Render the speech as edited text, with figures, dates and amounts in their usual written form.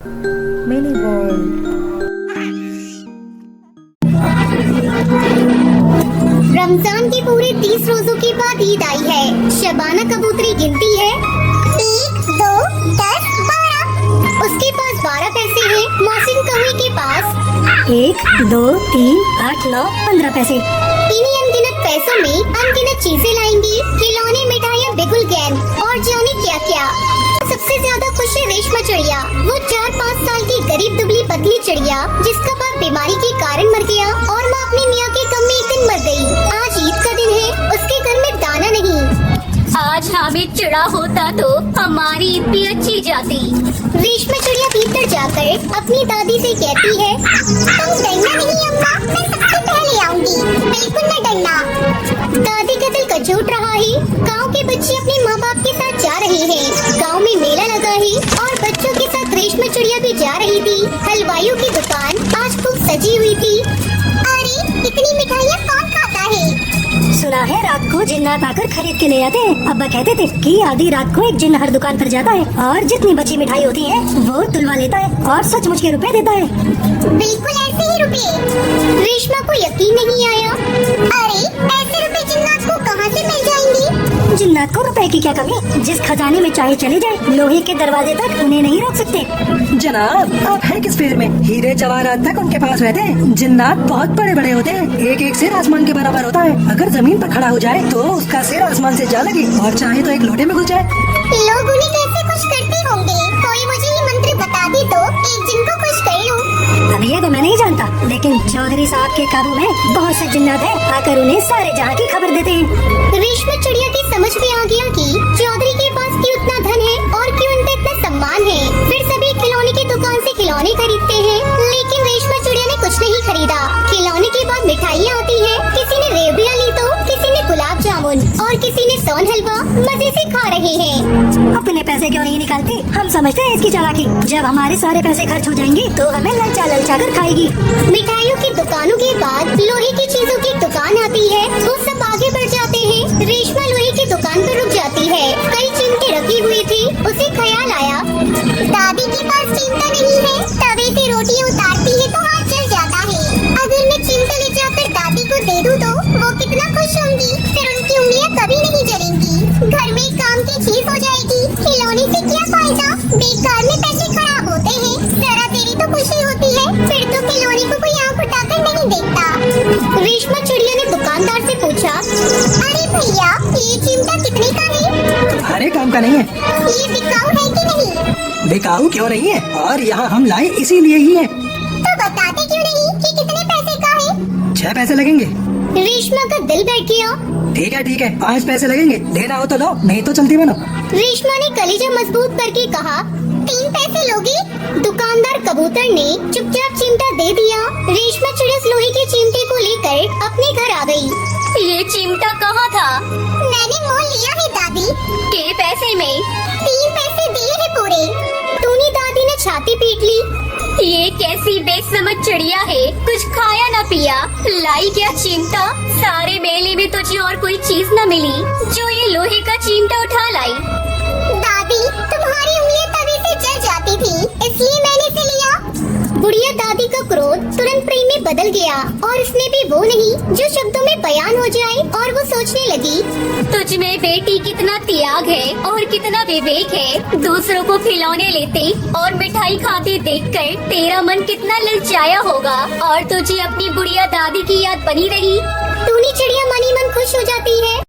Mini ball. Ramzan के पूरे 30 रोजों के बाद ईद आई है। शबाना कबूतरी गिनती है 1, 2, 10, 12। उसके पास 12 पैसे हैं। मोहसिन कौए के पास 1, 2, 3, 8, 9, 15 पैसे। इन्हीं अनगिनत पैसों में अनगिनत चीजें लाएंगी, खिलौने, मिठाइयाँ, बिगुल गेम और जाने क्या क्या। सबसे ज्यादा खुश है रेशमा चिड़िया। वो 4-5 साल की गरीब दुबली पतली चिड़िया जिसका बाप बीमारी के कारण मर गया और माँ अपने मियाँ के गम में एक दिन मर गई। आज ईद का दिन है, उसके घर में दाना नहीं। आज हामिद चिड़ा होता तो हमारी ईद भी अच्छी जाती। रेशमा चिड़िया भीतर जाकर अपनी दादी से कहती है, तुम डरना नहीं अम्मा, मैं सबसे पहले आऊंगी, बिल्कुल न डरना। दादी का दिल कचोट रहा है। गांव के बच्चे अपने माँ बाप के साथ जा रहे हैं। गांव में मेला लगा है और बच्चों के साथ रेशमा चिड़िया भी जा रही थी। हलवाइयों की दुकान आज खूब सजी हुई थी। अरे इतनी मिठाइयाँ कौन खाता है? सुना है रात को जिन्नात आकर खरीद के ले आते हैं। अब्बा कहते थे कि आधी रात को एक जिन्न हर दुकान पर जाता है और जितनी बची मिठाई होती है वो तुलवा लेता है और सचमुच के रुपए देता है। बिल्कुल ऐसे ही रुपए। रेशमा को यकीन नहीं आया। अरे ऐसे रुपए जिन्नात को कहाँ से मिल जाएंगे? जिन्नात को रुपए की क्या कमी? जिस खजाने में चाहे चले जाए, लोहे के दरवाजे तक उन्हें नहीं रोक सकते। जनाब, आप हैं किस फील्ड में? हीरे जवाहरात तक उनके पास रहते हैं। जिन्नात बहुत बड़े बड़े होते हैं, एक एक सिर आसमान के बराबर होता है। अगर जमीन पर खड़ा हो जाए तो उसका सिर आसमान से जा लगे और चाहे तो एक लोटे में घुस जाए। लोग उन्हें कैसे खुश करते होंगे? कोई मुझे ये मंत्र बता दे तो एक जिन को खुश कर लूं। अब ये तो मैं नहीं जानता, लेकिन चौधरी साहब के काबू में बहुत से जिन्नात हैं, आकर उन्हें सारे जहाँ की खबर देते हैं। रेशमा चिड़िया की समझ में आ गया कि चौधरी के पास क्यों इतना धन है और क्यों उनका इतना सम्मान है। फिर सभी खिलौने की दुकान से खिलौने खरीदते हैं, लेकिन रेशमा चिड़िया ने कुछ नहीं खरीदा। खिलौने के बाद मिठाइयाँ आती है। किसी ने रेवड़ियाँ ली तो किसी ने गुलाब जामुन और किसी ने सोन हलवा मजे से खा रहे हैं। अपने पैसे क्यों नहीं निकालती? हम समझते हैं इसकी चालाकी। जब हमारे सारे पैसे खर्च हो जाएंगे तो हमें ललचा ललचा कर खाएगी। मिठाइयों की दुकानों के बाद लोहे की चीजों की दुकान आती है। वो सब आगे बढ़ जाते हैं। रेशमा लोहे की दुकान पर रुक जाती है। कई चिमटे रखी हुई थी। उसे ख्याल आया, दादी के पास चिमटा नहीं है। तवे से रोटी उतारती है तो हाथ जल जाता है। अगर मैं चिमटा ले जाकर दादी को दे दूं तो वो कितना खुश होंगी। फिर उनकी उंगलियां कभी नहीं जलेंगी। घर में काम की चीज हो जाएगी। खिलौने से क्या फायदा? बेकार में पैसे खराब होते हैं। जरा तेरी तो खुशी होती है, फिर तो खिलौने को कोई आंख उठाकर नहीं देखता। रेशमा चिड़िया ने दुकानदार से पूछा, अरे भैया ये चिमटा कितने का है? तुम्हारे काम का नहीं है। ये बिकाऊ है कि नहीं? बेकाऊ क्यों नहीं है, और यहाँ हम लाए इसीलिए ही है। तो बताते क्यों नहीं कि कितने पैसे का है? 6 पैसे लगेंगे। रेशमा का दिल बैठ गया। ठीक है 5 पैसे लगेंगे। लेना हो तो लो, नहीं तो चलती बनो। रेशमा ने कलेजा मजबूत करके कहा, 3 पैसे लोगे? दुकानदार कबूतर ने चुपचाप चिमटा दे दिया। रेशमा चिड़िया लोहे के चिमटे को लेकर अपने घर आ गई। ये चिमटा कहाँ था? मैंने मोल लिया है दादी। के पैसे में? 3 पैसे दिए हैं पूरे। टूनी दादी ने छाती पीट ली। ये कैसी बेसमझ चिड़िया है, कुछ खाया न पिया, लाई क्या चिमटा? सारे मेले में तुझे और कोई चीज न मिली जो ये लोहे का चिमटा उठा लाई। दादी तुम्हारी उंगलियां तवे से जल जाती थी, इसलिए मैंने इसे लिया। बुढ़िया दादी का क्रोध तुरंत प्रेम में बदल गया और इसने भी वो नहीं जो शब्दों में बयान हो जाए। और वो सोचने लगी, तुझ में बेटी कितना त्याग है और कितना विवेक है। दूसरों को खिलौने लेते और मिठाई खाते देखकर तेरा मन कितना ललचाया होगा और तुझे अपनी बुढ़िया दादी की याद बनी रही। टूनी चिड़िया मनी मन खुश हो जाती है।